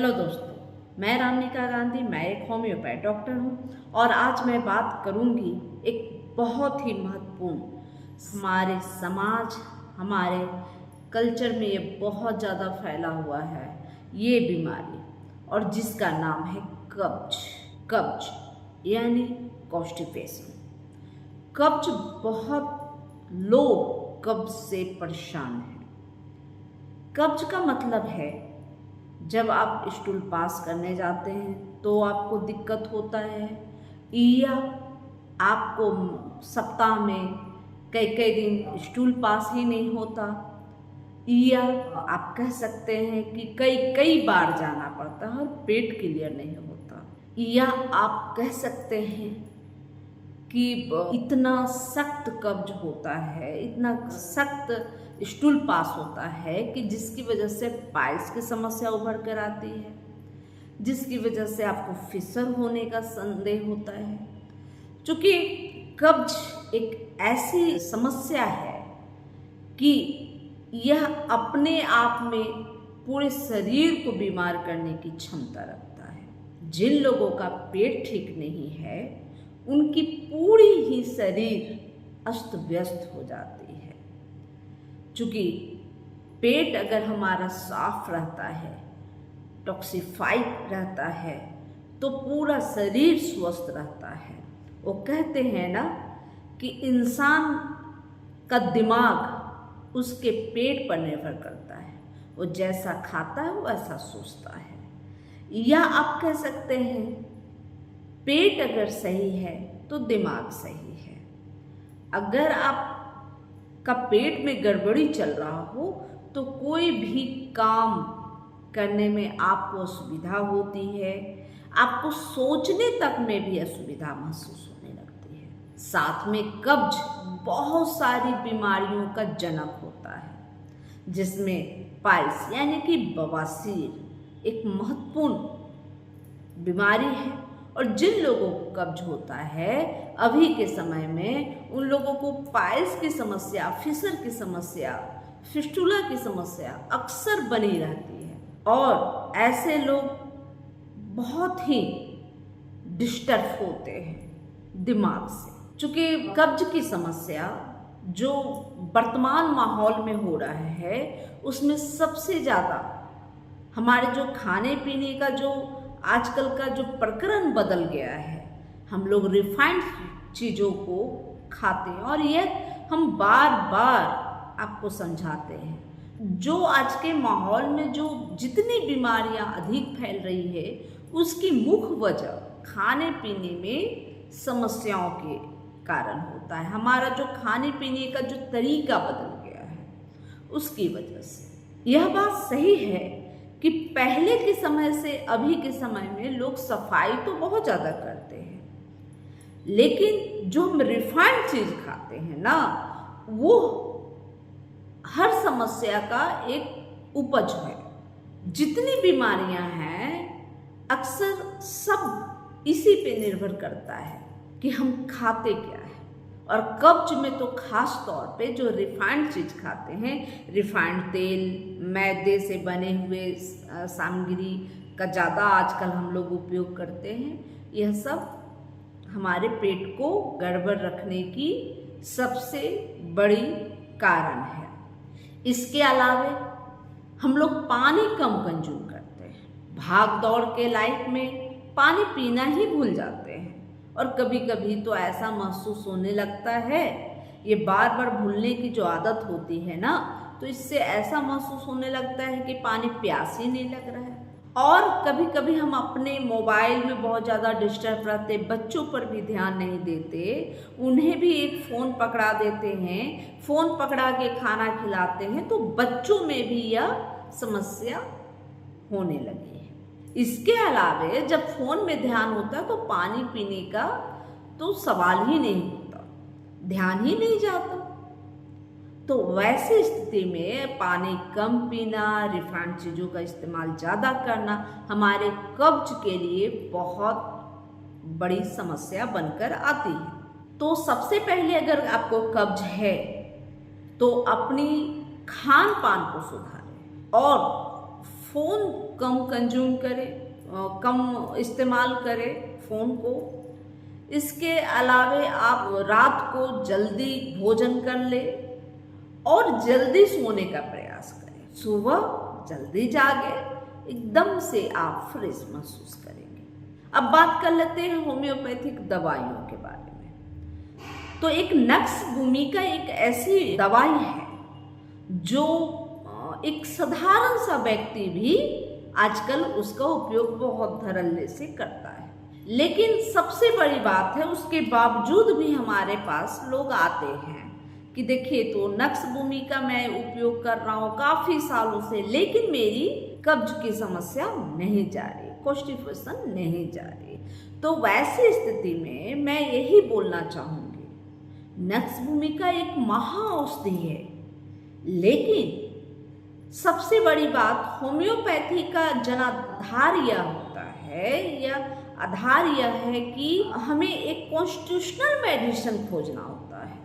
Hello दोस्तों, मैं रामनिका गांधी। मैं एक होम्योपैथ डॉक्टर हूँ और आज मैं बात करूँगी एक बहुत ही महत्वपूर्ण, हमारे समाज, हमारे कल्चर में ये बहुत ज़्यादा फैला हुआ है ये बीमारी, और जिसका नाम है कब्ज यानी कॉन्स्टिपेशन। कब्ज, बहुत लोग कब्ज से परेशान हैं। कब्ज का मतलब है जब आप स्टूल पास करने जाते हैं तो आपको दिक्कत होता है, या आपको सप्ताह में कई कई दिन स्टूल पास ही नहीं होता, या आप कह सकते हैं कि कई बार जाना पड़ता है और पेट क्लियर नहीं होता, या आप कह सकते हैं कि इतना सख्त कब्ज होता है, इतना सख्त स्टूल पास होता है कि जिसकी वजह से पाइल्स की समस्या उभर कर आती है, जिसकी वजह से आपको फिशर होने का संदेह होता है। क्योंकि कब्ज एक ऐसी समस्या है कि यह अपने आप में पूरे शरीर को बीमार करने की क्षमता रखता है। जिन लोगों का पेट ठीक नहीं है उनकी पूरी ही शरीर अस्त व्यस्त हो जाती है। क्योंकि पेट अगर हमारा साफ रहता है, टॉक्सिफाइड रहता है, तो पूरा शरीर स्वस्थ रहता है। वो कहते हैं ना कि इंसान का दिमाग उसके पेट पर निर्भर करता है, वो जैसा खाता है वैसा सोचता है। या आप कह सकते हैं पेट अगर सही है तो दिमाग सही है। अगर आप का पेट में गड़बड़ी चल रहा हो तो कोई भी काम करने में आपको असुविधा होती है, आपको सोचने तक में भी असुविधा महसूस होने लगती है। साथ में कब्ज बहुत सारी बीमारियों का जनक होता है, जिसमें पाइल्स यानी कि बवासीर एक महत्वपूर्ण बीमारी है। और जिन लोगों को कब्ज होता है अभी के समय में, उन लोगों को पाइल्स की समस्या, फिशर की समस्या, फिस्टुला की समस्या अक्सर बनी रहती है। और ऐसे लोग बहुत ही डिस्टर्ब होते हैं दिमाग से। चूँकि कब्ज की समस्या जो वर्तमान माहौल में हो रहा है उसमें सबसे ज़्यादा हमारे जो खाने पीने का जो आजकल का जो प्रकरण बदल गया है, हम लोग रिफाइंड चीज़ों को खाते हैं। और यह हम बार बार आपको समझाते हैं। जो आज के माहौल में जो जितनी बीमारियां अधिक फैल रही है उसकी मुख्य वजह खाने पीने में समस्याओं के कारण होता है। हमारा जो खाने पीने का जो तरीका बदल गया है उसकी वजह से। यह बात सही है कि पहले के समय से अभी के समय में लोग सफाई तो बहुत ज़्यादा करते हैं, लेकिन जो हम रिफाइंड चीज़ खाते हैं ना, वो हर समस्या का एक उपज है। जितनी बीमारियां हैं अक्सर सब इसी पे निर्भर करता है कि हम खाते क्या है। और कब्ज में तो खास तौर पे जो रिफाइंड चीज़ खाते हैं, रिफाइंड तेल, मैदे से बने हुए सामग्री का ज़्यादा आजकल हम लोग उपयोग करते हैं, यह सब हमारे पेट को गड़बड़ रखने की सबसे बड़ी कारण है। इसके अलावे हम लोग पानी कम कंज्यूम करते हैं। भाग दौड़ के लाइफ में पानी पीना ही भूल जाते हैं। और कभी कभी तो ऐसा महसूस होने लगता है, ये बार बार भूलने की जो आदत होती है ना, तो इससे ऐसा महसूस होने लगता है कि पानी प्यास ही नहीं लग रहा है। और कभी कभी हम अपने मोबाइल में बहुत ज़्यादा डिस्टर्ब रहते, बच्चों पर भी ध्यान नहीं देते, उन्हें भी एक फ़ोन पकड़ा देते हैं, फ़ोन पकड़ा के खाना खिलाते हैं, तो बच्चों में भी यह समस्या होने लगी है। इसके अलावे जब फ़ोन में ध्यान होता है तो पानी पीने का तो सवाल ही नहीं होता, ध्यान ही नहीं जाता। तो वैसी स्थिति में पानी कम पीना, रिफाइंड चीज़ों का इस्तेमाल ज़्यादा करना हमारे कब्ज के लिए बहुत बड़ी समस्या बनकर आती है। तो सबसे पहले अगर आपको कब्ज है तो अपनी खान पान को सुधारें और फ़ोन कम कंज्यूम करे, कम इस्तेमाल करें फ़ोन को। इसके अलावे आप रात को जल्दी भोजन कर ले और जल्दी सोने का प्रयास करें। सुबह जल्दी जागे, एकदम से आप फ्रेश महसूस करेंगे। अब बात कर लेते हैं होम्योपैथिक दवाइयों के बारे में। तो एक नक्स भूमिका एक ऐसी दवाई है जो एक साधारण सा व्यक्ति भी आजकल उसका उपयोग बहुत धड़ल्ले से करता है। लेकिन सबसे बड़ी बात है, उसके बावजूद भी हमारे पास लोग आते हैं कि देखिए तो नक्स भूमिका मैं उपयोग कर रहा हूँ काफ़ी सालों से, लेकिन मेरी कब्ज की समस्या नहीं जा रही, कॉन्स्टिपेशन नहीं जा रही। तो वैसी स्थिति में मैं यही बोलना चाहूँगी, नक्स भूमिका एक महाऔषधि है, लेकिन सबसे बड़ी बात होम्योपैथी का जनाधार यह होता है या आधार यह है कि हमें एक कॉन्स्टिट्यूशनल मेडिसिन खोजना होता है।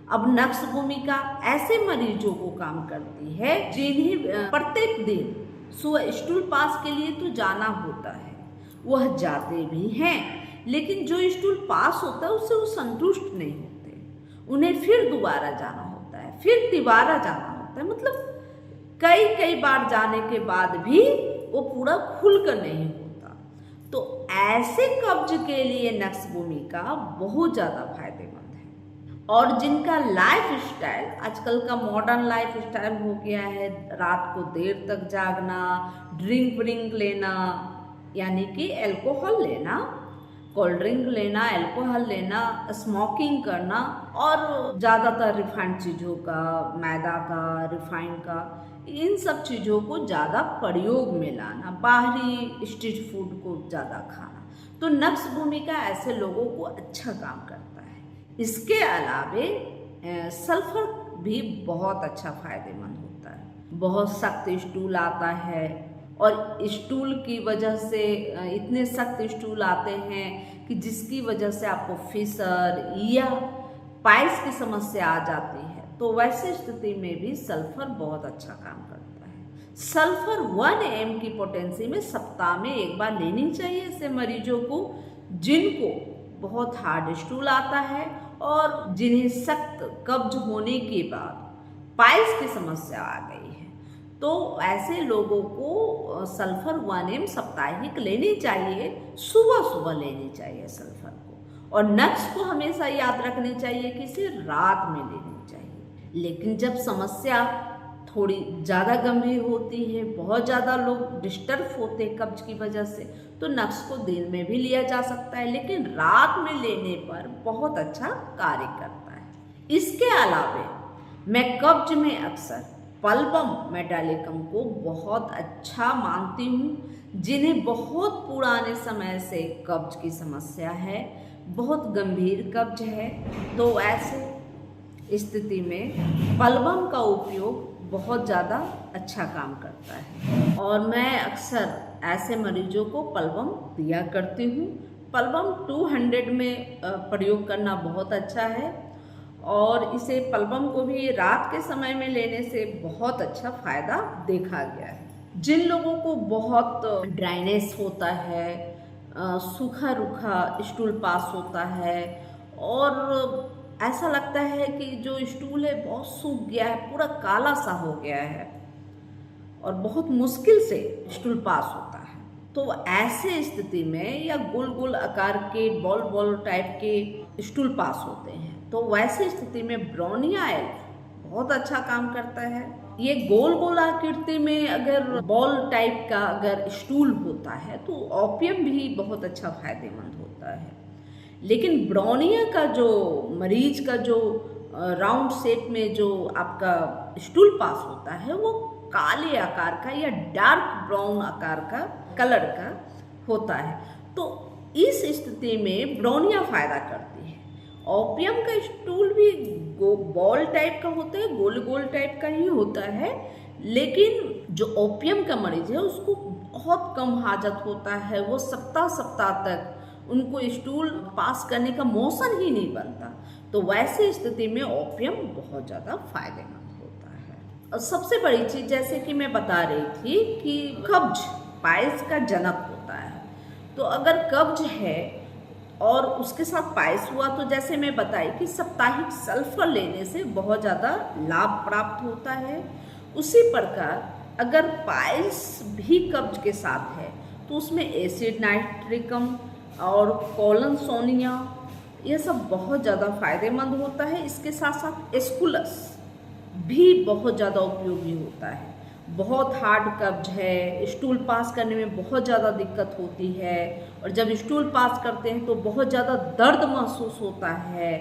अब नक्स भूमिका ऐसे मरीजों को काम करती है जिन्हें प्रत्येक दिन सुबह स्टूल पास के लिए तो जाना होता है, वह जाते भी हैं, लेकिन जो स्टूल पास होता है उससे वो संतुष्ट नहीं होते, उन्हें फिर दोबारा जाना होता है, फिर तिबारा जाना होता है। मतलब कई बार जाने के बाद भी वो पूरा खुलकर नहीं होता। तो ऐसे कब्ज के लिए नक्स भूमिका बहुत ज़्यादा फायदेमंद है। और जिनका लाइफ स्टाइल आजकल का मॉडर्न लाइफ स्टाइल हो गया है, रात को देर तक जागना, ड्रिंक लेना, यानी कि अल्कोहल लेना, कोल्ड ड्रिंक लेना, अल्कोहल लेना, स्मोकिंग करना और ज़्यादातर रिफाइंड चीज़ों का, मैदा का, रिफाइंड का, इन सब चीज़ों को ज़्यादा प्रयोग में लाना, बाहरी स्ट्रीट फूड को ज़्यादा खाना, तो नक्स भूमिका ऐसे लोगों को अच्छा काम करता है। इसके अलावे सल्फर भी बहुत अच्छा फायदेमंद होता है। बहुत सख्त स्टूल आता है और स्टूल की वजह से इतने सख्त स्टूल आते हैं कि जिसकी वजह से आपको फिशर या पाइल्स की समस्या आ जाती है, तो वैसी स्थिति में भी सल्फर बहुत अच्छा काम करता है। सल्फर 1 mg की पोटेंसी में सप्ताह में एक बार लेनी चाहिए ऐसे मरीजों को जिनको बहुत हार्ड स्टूल आता है और जिन्हें सख्त कब्ज होने के बाद पाइल्स की समस्या आ गई है। तो ऐसे लोगों को सल्फर 1 mg साप्ताहिक लेनी चाहिए, सुबह लेनी चाहिए सल्फर को। और नक्स को हमेशा याद रखनी चाहिए कि इसे रात में लेनी चाहिए। लेकिन जब समस्या थोड़ी ज़्यादा गंभीर होती है, बहुत ज़्यादा लोग डिस्टर्ब होते हैं कब्ज की वजह से, तो नक्स को दिन में भी लिया जा सकता है, लेकिन रात में लेने पर बहुत अच्छा कार्य करता है। इसके अलावे मैं कब्ज में अक्सर पल्बम मेटालिकम को बहुत अच्छा मानती हूँ, जिन्हें बहुत पुराने समय से कब्ज की समस्या है, बहुत गंभीर कब्ज है, तो ऐसे स्थिति में पल्बम का उपयोग बहुत ज़्यादा अच्छा काम करता है और मैं अक्सर ऐसे मरीजों को पल्बम दिया करती हूँ। पल्बम 200 में प्रयोग करना बहुत अच्छा है और इसे पल्बम को भी रात के समय में लेने से बहुत अच्छा फायदा देखा गया है। जिन लोगों को बहुत ड्राइनेस होता है, सूखा रूखा स्टूल पास होता है और ऐसा लगता है कि जो स्टूल है बहुत सूख गया है, पूरा काला सा हो गया है और बहुत मुश्किल से स्टूल पास होता है, तो ऐसे स्थिति में या गोल गोल आकार के बॉल टाइप के स्टूल पास होते हैं, तो वैसी स्थिति में ब्रोनिया एल्फ बहुत अच्छा काम करता है। ये गोल गोल आकृति में अगर बॉल टाइप का अगर स्टूल होता है तो ओपियम भी बहुत अच्छा फायदेमंद होता है। लेकिन ब्रोनिया का जो मरीज का जो राउंड शेप में जो आपका स्टूल पास होता है वो काले आकार का या डार्क ब्राउन आकार का कलर का होता है, तो इस स्थिति में ब्रोनिया फायदा करती है। ओपियम का स्टूल भी बॉल टाइप का होता है, गोल टाइप का ही होता है, लेकिन जो ओपियम का मरीज है उसको बहुत कम हाजत होता है, वो सप्ताह तक उनको स्टूल पास करने का मोशन ही नहीं बनता, तो वैसी स्थिति में ओपियम बहुत ज़्यादा फायदेमंद होता है। सबसे बड़ी चीज जैसे कि मैं बता रही थी कि कब्ज पायस का जनक होता है। तो अगर कब्ज है और उसके साथ पायस हुआ तो जैसे मैं बताई कि साप्ताहिक सल्फर लेने से बहुत ज़्यादा लाभ प्राप्त होता है। उसी प्रकार अगर पायस भी कब्ज के साथ है तो उसमें एसिड नाइट्रिकम और कॉलन सोनिया यह सब बहुत ज़्यादा फायदेमंद होता है। इसके साथ साथ एस्कुलस भी बहुत ज़्यादा उपयोगी होता है। बहुत हार्ड कब्ज है, स्टूल पास करने में बहुत ज़्यादा दिक्कत होती है और जब स्टूल पास करते हैं तो बहुत ज़्यादा दर्द महसूस होता है।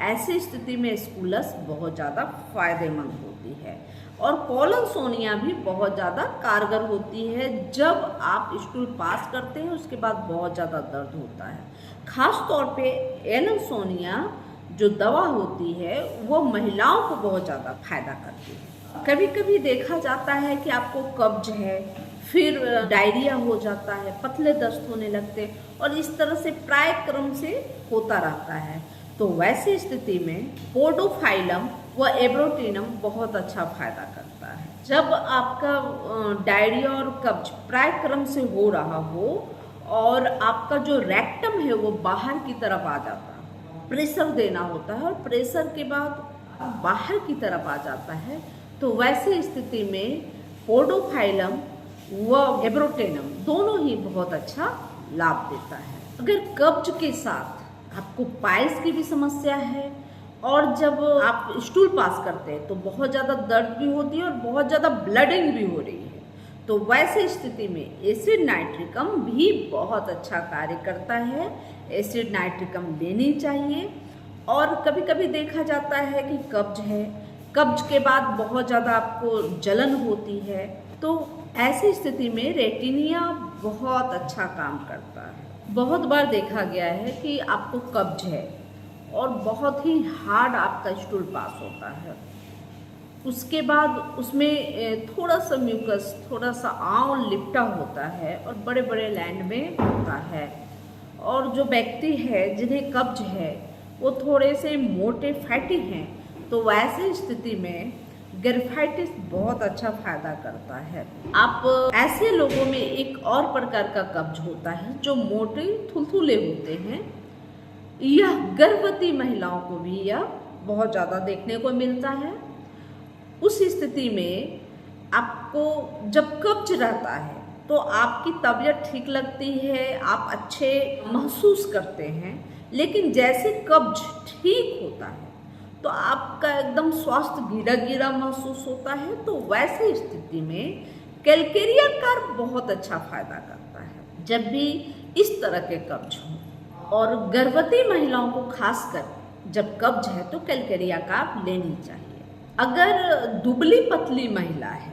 ऐसी स्थिति में एस्कुलस बहुत ज़्यादा फायदेमंद होती है और कॉलन सोनिया भी बहुत ज़्यादा कारगर होती है। जब आप स्टूल पास करते हैं उसके बाद बहुत ज़्यादा दर्द होता है। खास तौर पे एलन सोनिया जो दवा होती है वो महिलाओं को बहुत ज़्यादा फायदा करती है। कभी कभी देखा जाता है कि आपको कब्ज है, फिर डायरिया हो जाता है, पतले दस्त होने लगते हैं और इस तरह से प्राय क्रम से होता रहता है। तो वैसी स्थिति में पोडोफाइलम व एब्रोटिनम बहुत अच्छा फायदा करता है। जब आपका डायरिया और कब्ज प्राय क्रम से हो रहा हो और आपका जो रेक्टम है वो बाहर की तरफ आ जाता है, प्रेशर देना होता है और प्रेशर के बाद बाहर की तरफ आ जाता है, तो वैसी स्थिति में पोडोफाइलम व एब्रोटेनम दोनों ही बहुत अच्छा लाभ देता है। अगर कब्ज के साथ आपको पाइल्स की भी समस्या है और जब आप स्टूल पास करते हैं तो बहुत ज़्यादा दर्द भी होती है और बहुत ज़्यादा ब्लडिंग भी हो रही है, तो वैसे स्थिति में एसिड नाइट्रिकम भी बहुत अच्छा कार्य करता है। एसिड नाइट्रिकम लेनी चाहिए। और कभी कभी देखा जाता है कि कब्ज है, कब्ज के बाद बहुत ज़्यादा आपको जलन होती है, तो ऐसी स्थिति में रेटिनिया बहुत अच्छा काम करता है। बहुत बार देखा गया है कि आपको कब्ज है और बहुत ही हार्ड आपका स्टूल पास होता है, उसके बाद उसमें थोड़ा सा म्यूकस, थोड़ा सा आंवल लिपटा होता है और बड़े बड़े लैंड में होता है। और जो व्यक्ति है जिन्हें कब्ज है वो थोड़े से मोटे फैटी हैं, तो वैसे स्थिति में ग्रेफाइटिस बहुत अच्छा फायदा करता है। आप ऐसे लोगों में एक और प्रकार का कब्ज होता है जो मोटे थुलथुले होते हैं। यह गर्भवती महिलाओं को भी यह बहुत ज़्यादा देखने को मिलता है। उस स्थिति में आपको जब कब्ज रहता है तो आपकी तबीयत ठीक लगती है, आप अच्छे महसूस करते हैं, लेकिन जैसे कब्ज ठीक होता है तो आपका एकदम स्वास्थ्य गिरा गिरा महसूस होता है। तो वैसी स्थिति में कैलकेरिया कार्ब बहुत अच्छा फायदा करता है। जब भी इस तरह के कब्ज हो और गर्भवती महिलाओं को खासकर जब कब्ज है तो कैलकेरिया कार्ब लेनी चाहिए। अगर दुबली पतली महिला है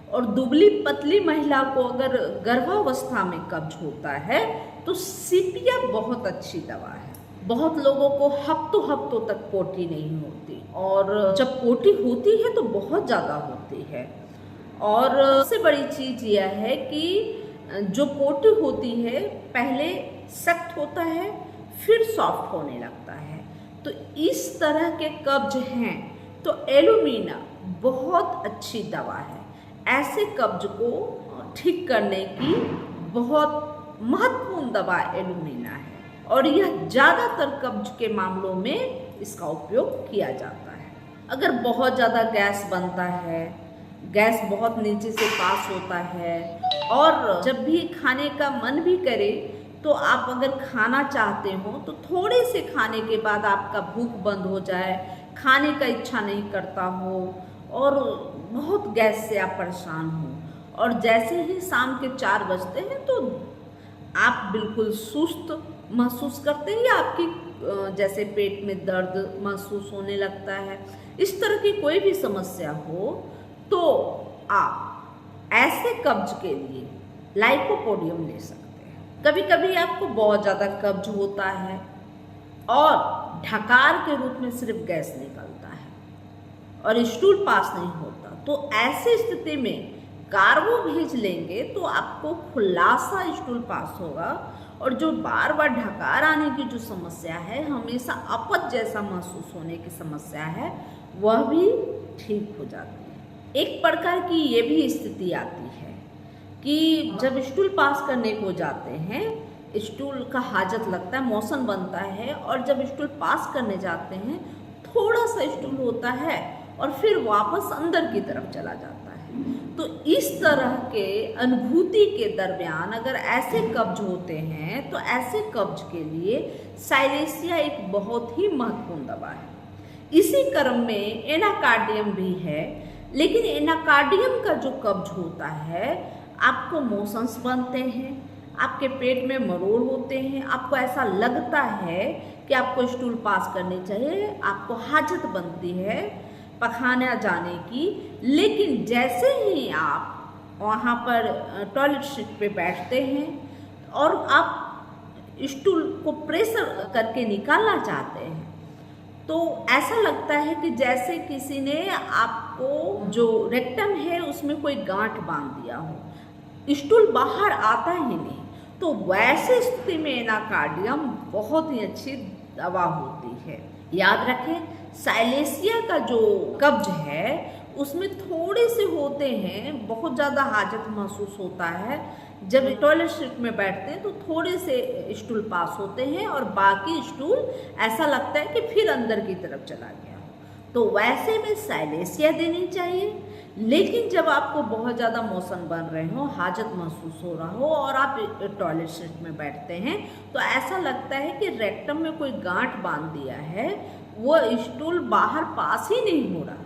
और दुबली पतली महिला को अगर गर्भावस्था में कब्ज होता है तो सीपिया बहुत अच्छी दवा है। बहुत लोगों को हफ्तों तक पोटी नहीं होती और जब पोटी होती है तो बहुत ज़्यादा होती है। और सबसे बड़ी चीज़ यह है कि जो पोटी होती है पहले सख्त होता है फिर सॉफ्ट होने लगता है। तो इस तरह के कब्ज हैं तो एलुमिना बहुत अच्छी दवा है। ऐसे कब्ज को ठीक करने की बहुत महत्वपूर्ण दवा एलुमिना है और यह ज़्यादातर कब्ज के मामलों में इसका उपयोग किया जाता है। अगर बहुत ज़्यादा गैस बनता है, गैस बहुत नीचे से पास होता है और जब भी खाने का मन भी करे तो आप अगर खाना चाहते हो तो थोड़े से खाने के बाद आपका भूख बंद हो जाए, खाने का इच्छा नहीं करता हो और बहुत गैस से आप परेशान हो और जैसे ही शाम के 4 बजते हैं तो आप बिल्कुल सुस्त महसूस करते हैं या आपकी जैसे पेट में दर्द महसूस होने लगता है, इस तरह की कोई भी समस्या हो तो आप ऐसे कब्ज के लिए लाइकोपोडियम ले सकते हैं। कभी कभी आपको बहुत ज़्यादा कब्ज होता है और ढकार के रूप में सिर्फ गैस निकलता है और स्टूल पास नहीं होता, तो ऐसी स्थिति में कार्बो भेज लेंगे तो आपको खुलासा स्टूल पास होगा और जो बार बार ढकार आने की जो समस्या है, हमेशा अपच जैसा महसूस होने की समस्या है, वह भी ठीक हो जाती है। एक प्रकार की ये भी स्थिति आती है कि जब स्टूल पास करने को जाते हैं, स्टूल का हाजत लगता है, मोशन बनता है, और जब स्टूल पास करने जाते हैं थोड़ा सा स्टूल होता है और फिर वापस अंदर की तरफ चला जाता है। तो इस तरह के अनुभूति के दरमियान अगर ऐसे कब्ज होते हैं तो ऐसे कब्ज के लिए साइलेसिया एक बहुत ही महत्वपूर्ण दवा है। इसी क्रम में एनाकार्डियम भी है, लेकिन एनाकार्डियम का जो कब्ज होता है, आपको मोशंस बनते हैं, आपके पेट में मरोड़ होते हैं, आपको ऐसा लगता है कि आपको स्टूल पास करनी चाहिए, आपको हाजत बनती है पखाना जाने की, लेकिन जैसे ही आप वहाँ पर टॉयलेट सीट पे बैठते हैं और आप स्टूल को प्रेशर करके निकालना चाहते हैं, तो ऐसा लगता है कि जैसे किसी ने आपको जो रेक्टम है उसमें कोई गांठ बांध दिया हो, स्टूल बाहर आता ही नहीं। तो वैसे स्थिति में एनाकार्डियम बहुत ही अच्छी दवा होती है। याद रखें, साइलेसिया का जो कब्ज है उसमें थोड़े से होते हैं, बहुत ज़्यादा हाजत महसूस होता है। जब टॉयलेट सीट में बैठते हैं तो थोड़े से स्टूल पास होते हैं और बाकी स्टूल ऐसा लगता है कि फिर अंदर की तरफ चला गया। तो वैसे में साइलेसिया देनी चाहिए। लेकिन जब आपको बहुत ज़्यादा मोशन बन रहे हो, हाजत महसूस हो रहा हो और आप टॉयलेट सीट में बैठते हैं तो ऐसा लगता है कि रेक्टम में कोई गांठ बांध दिया है, वो स्टूल बाहर पास ही नहीं हो रहा।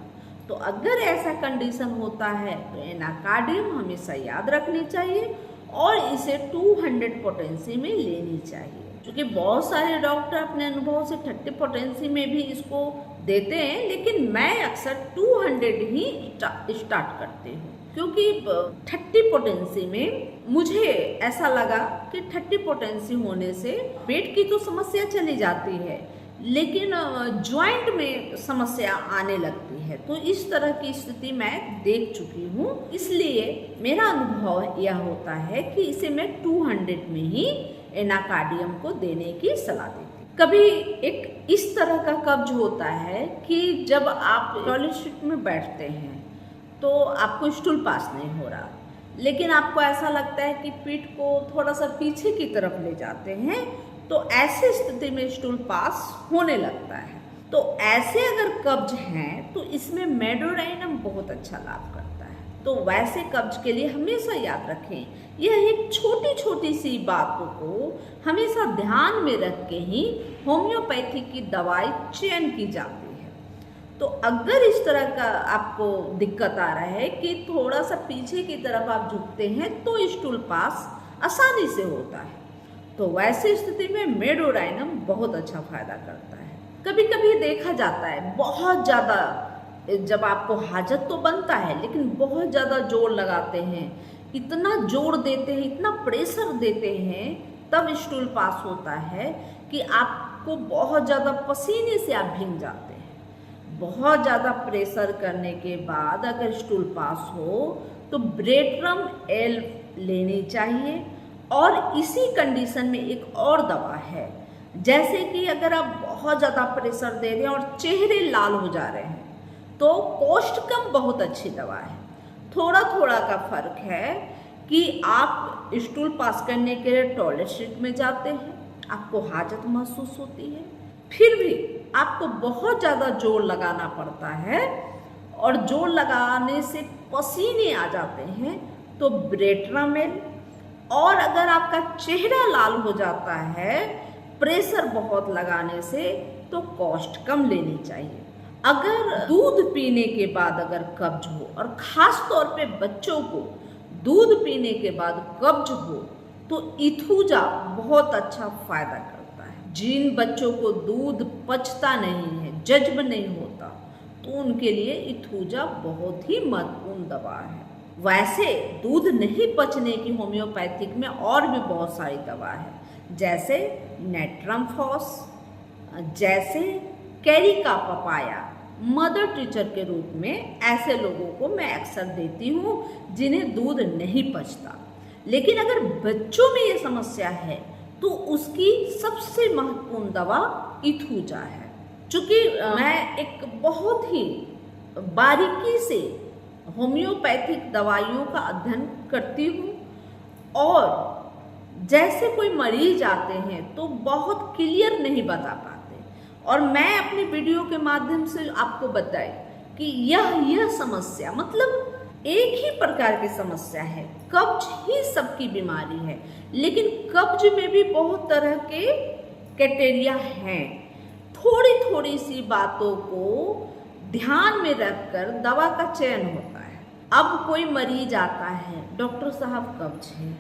तो अगर ऐसा कंडीशन होता है तो एनाकार्डियम हमेशा याद रखनी चाहिए और इसे 200 पोटेंसी में लेनी चाहिए, क्योंकि बहुत सारे डॉक्टर अपने अनुभव से 30 पोटेंसी में भी इसको देते हैं, लेकिन मैं अक्सर 200 ही स्टार्ट करती हूँ, क्योंकि 30 पोटेंसी में मुझे ऐसा लगा कि 30 पोटेंसी होने से पेट की तो समस्या चली जाती है, लेकिन जॉइंट में समस्या आने लगती है। तो इस तरह की स्थिति मैं देख चुकी हूँ, इसलिए मेरा अनुभव यह होता है कि इसे मैं 200 में ही एनाकार्डियम को देने की सलाह देती हूँ। कभी एक इस तरह का कब्ज होता है कि जब आप टॉयलेट सीट में बैठते हैं तो आपको स्टूल पास नहीं हो रहा, लेकिन आपको ऐसा लगता है कि पीठ को थोड़ा सा पीछे की तरफ ले जाते हैं, तो ऐसी स्थिति में स्टूल पास होने लगता है। तो ऐसे अगर कब्ज हैं तो इसमें मेडोराइनम बहुत अच्छा लाभ करता है। तो वैसे कब्ज के लिए हमेशा याद रखें, यह एक छोटी छोटी सी बातों को हमेशा ध्यान में रख के ही होम्योपैथी की दवाई चयन की जाती है। तो अगर इस तरह का आपको दिक्कत आ रहा है कि थोड़ा सा पीछे की तरफ आप झुकते हैं तो स्टूल पास आसानी से होता है, तो वैसी स्थिति में मेडोराइनम बहुत अच्छा फायदा करता है। कभी कभी देखा जाता है बहुत ज़्यादा, जब आपको हाजत तो बनता है लेकिन बहुत ज़्यादा जोर लगाते हैं, इतना जोर देते हैं, इतना प्रेशर देते हैं, तब स्टूल पास होता है कि आपको बहुत ज़्यादा पसीने से आप भीग जाते हैं। बहुत ज़्यादा प्रेशर करने के बाद अगर स्टूल पास हो तो ब्रेट्रम एल लेनी चाहिए। और इसी कंडीशन में एक और दवा है, जैसे कि अगर आप बहुत ज़्यादा प्रेशर दे रहे हैं और चेहरे लाल हो जा रहे हैं तो कोस्टकम बहुत अच्छी दवा है। थोड़ा थोड़ा का फर्क है कि आप स्टूल पास करने के लिए टॉयलेट सीट में जाते हैं, आपको हाजत महसूस होती है, फिर भी आपको बहुत ज़्यादा जोर लगाना पड़ता है और जोर लगाने से पसीने आ जाते हैं, तो ब्रेट्रामेल। और अगर आपका चेहरा लाल हो जाता है प्रेशर बहुत लगाने से, तो कोस्टकम लेनी चाहिए। अगर दूध पीने के बाद अगर कब्ज हो, और ख़ास तौर पे बच्चों को दूध पीने के बाद कब्ज हो, तो इथूजा बहुत अच्छा फायदा करता है। जिन बच्चों को दूध पचता नहीं है, जज्ब नहीं होता, तो उनके लिए इथूजा बहुत ही महत्वपूर्ण दवा है। वैसे दूध नहीं पचने की होम्योपैथिक में और भी बहुत सारी दवा है, जैसे नेट्रमफॉस, जैसे कैरिका पपाया। मदर टीचर के रूप में ऐसे लोगों को मैं अक्सर देती हूँ जिन्हें दूध नहीं पचता। लेकिन अगर बच्चों में ये समस्या है तो उसकी सबसे महत्वपूर्ण दवा इथूजा है। चूँकि मैं एक बहुत ही बारीकी से होम्योपैथिक दवाइयों का अध्ययन करती हूँ और जैसे कोई मरीज आते हैं तो बहुत क्लियर नहीं बता पाते और मैं अपनी वीडियो के माध्यम से आपको बताई कि यह समस्या मतलब एक ही प्रकार की समस्या है, कब्ज ही सबकी बीमारी है, लेकिन कब्ज में भी बहुत तरह के कैटेरिया हैं। थोड़ी थोड़ी सी बातों को ध्यान में रखकर दवा का चयन होता है। अब कोई मरीज आता है, डॉक्टर साहब कब्ज है,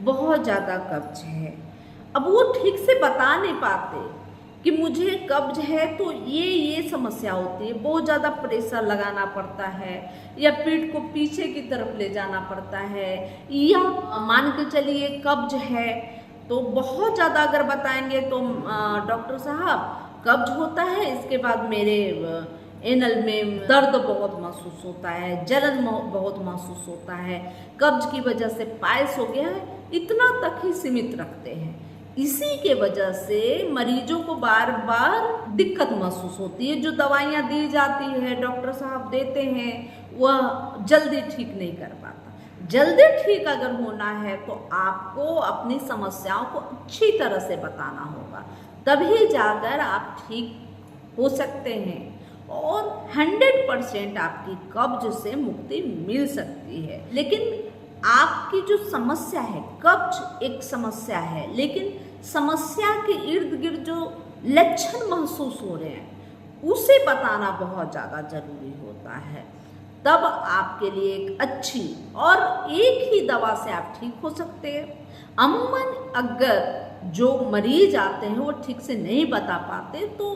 बहुत ज़्यादा कब्ज है, अब वो ठीक से बता नहीं पाते कि मुझे कब्ज है तो ये समस्या होती है। बहुत ज़्यादा प्रेशर लगाना पड़ता है या पीठ को पीछे की तरफ ले जाना पड़ता है, या मान के चलिए कब्ज है तो बहुत ज़्यादा अगर बताएंगे तो डॉक्टर साहब कब्ज होता है, इसके बाद मेरे एनल में दर्द बहुत महसूस होता है, जलन बहुत महसूस होता है, कब्ज की वजह से पायस हो गया है, इतना तक ही सीमित रखते हैं। इसी के वजह से मरीजों को बार बार दिक्कत महसूस होती है। जो दवाइयाँ दी जाती है, डॉक्टर साहब देते हैं, वह जल्दी ठीक नहीं कर पाता। जल्दी ठीक अगर होना है तो आपको अपनी समस्याओं को अच्छी तरह से बताना होगा, तभी जाकर आप ठीक हो सकते हैं और 100% आपकी कब्ज से मुक्ति मिल सकती है। लेकिन आपकी जो समस्या है, कब्ज एक समस्या है, लेकिन समस्या के इर्द गिर्द जो लक्षण महसूस हो रहे हैं उसे बताना बहुत ज़्यादा जरूरी होता है। तब आपके लिए एक अच्छी और एक ही दवा से आप ठीक हो सकते हैं। अमूमन अगर जो मरीज आते हैं वो ठीक से नहीं बता पाते तो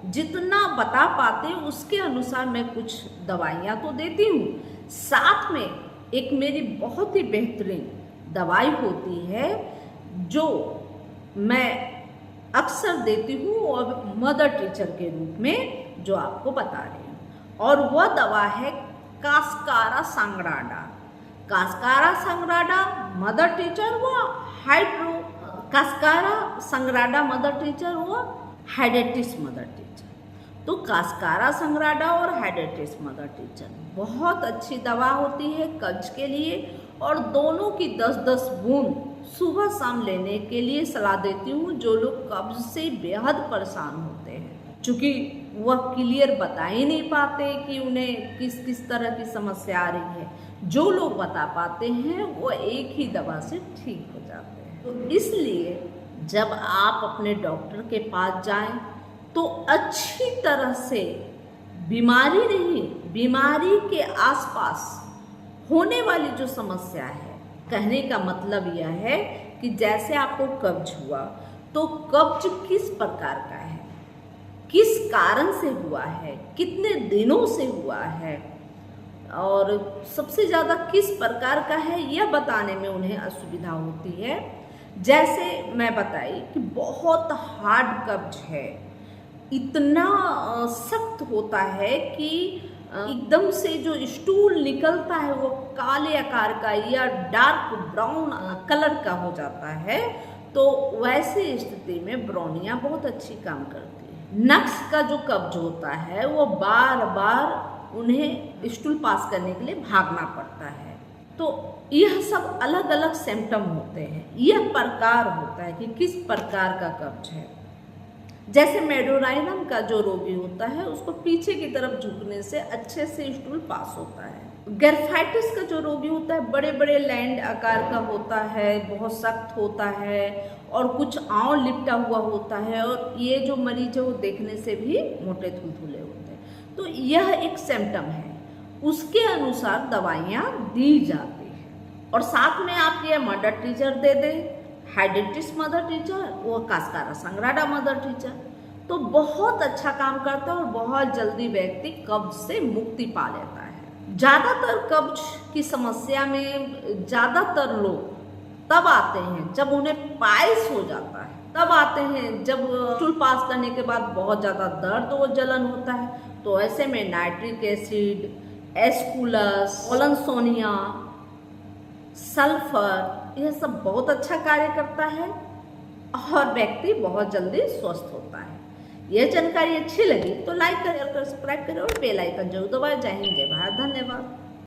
जितना बता पाते उसके अनुसार मैं कुछ दवाइयाँ तो देती हूँ, साथ में एक मेरी बहुत ही बेहतरीन दवाई होती है जो मैं अक्सर देती हूँ और मदर टीचर के रूप में जो आपको बता रही हूँ, और वह दवा है कास्कारा सांग्राडा। कास्कारा सांग्राडा मदर टीचर व हाइड्रो कास्कारा सांग्राडा मदर टीचर व हाइडेटिस मदर टीचर। तो कास्कारा सांग्राडा और हाइडेटिस मदर टीचर बहुत अच्छी दवा होती है कब्ज के लिए, और दोनों की 10-10 बूंद सुबह शाम लेने के लिए सलाह देती हूँ जो लोग कब्ज से बेहद परेशान होते हैं, क्योंकि वह क्लियर बता ही नहीं पाते कि उन्हें किस किस तरह की समस्या आ रही है। जो लोग बता पाते हैं वो एक ही दवा से ठीक हो जाते हैं। तो इसलिए जब आप अपने डॉक्टर के पास जाएं तो अच्छी तरह से बीमारी नहीं, बीमारी के आसपास होने वाली जो समस्या है, कहने का मतलब यह है कि जैसे आपको कब्ज हुआ तो कब्ज किस प्रकार का है, किस कारण से हुआ है, कितने दिनों से हुआ है और सबसे ज़्यादा किस प्रकार का है, यह बताने में उन्हें असुविधा होती है। जैसे मैं बताई कि बहुत हार्ड कब्ज है, इतना सख्त होता है कि एकदम से जो स्टूल निकलता है वो काले आकार का या डार्क ब्राउन कलर का हो जाता है, तो वैसी स्थिति में ब्राउनियाँ बहुत अच्छी काम करती है। नक्स का जो कब्ज होता है वो बार बार उन्हें स्टूल पास करने के लिए भागना पड़ता है। तो यह सब अलग अलग सिम्टम होते हैं, यह प्रकार होता है कि किस प्रकार का कब्ज है। जैसे मेडोराइनम का जो रोगी होता है उसको पीछे की तरफ झुकने से अच्छे से स्टूल पास होता है। गेरफाइटिस का जो रोगी होता है बड़े बड़े लैंड आकार का होता है, बहुत सख्त होता है और कुछ आंव लिपटा हुआ होता है, और ये जो मरीज है वो देखने से भी मोटे थुलथुले होते हैं। तो यह एक सिम्टम है, उसके अनुसार दवाइयाँ दी जाती हैं। और साथ में आप ये मदर टीचर दे दें, हाइडेटिस मदर टीचर, वो कास्कारा सांग्राडा मदर टीचर, तो बहुत अच्छा काम करता है और बहुत जल्दी व्यक्ति कब्ज से मुक्ति पा लेता है। ज़्यादातर कब्ज की समस्या में ज़्यादातर लोग तब आते हैं जब उन्हें पायस हो जाता है, तब आते हैं जब स्टूल पास करने के बाद बहुत ज़्यादा दर्द और जलन होता है। तो ऐसे में नाइट्रिक एसिड, एस्कुलस, ओलनसोनिया, सल्फर, यह सब बहुत अच्छा कार्य करता है और व्यक्ति बहुत जल्दी स्वस्थ होता है। यह जानकारी अच्छी लगी तो लाइक करें और सब्सक्राइब करें और बेल आइकन जरूर दबाएं। जय हिंद, जय भारत, धन्यवाद।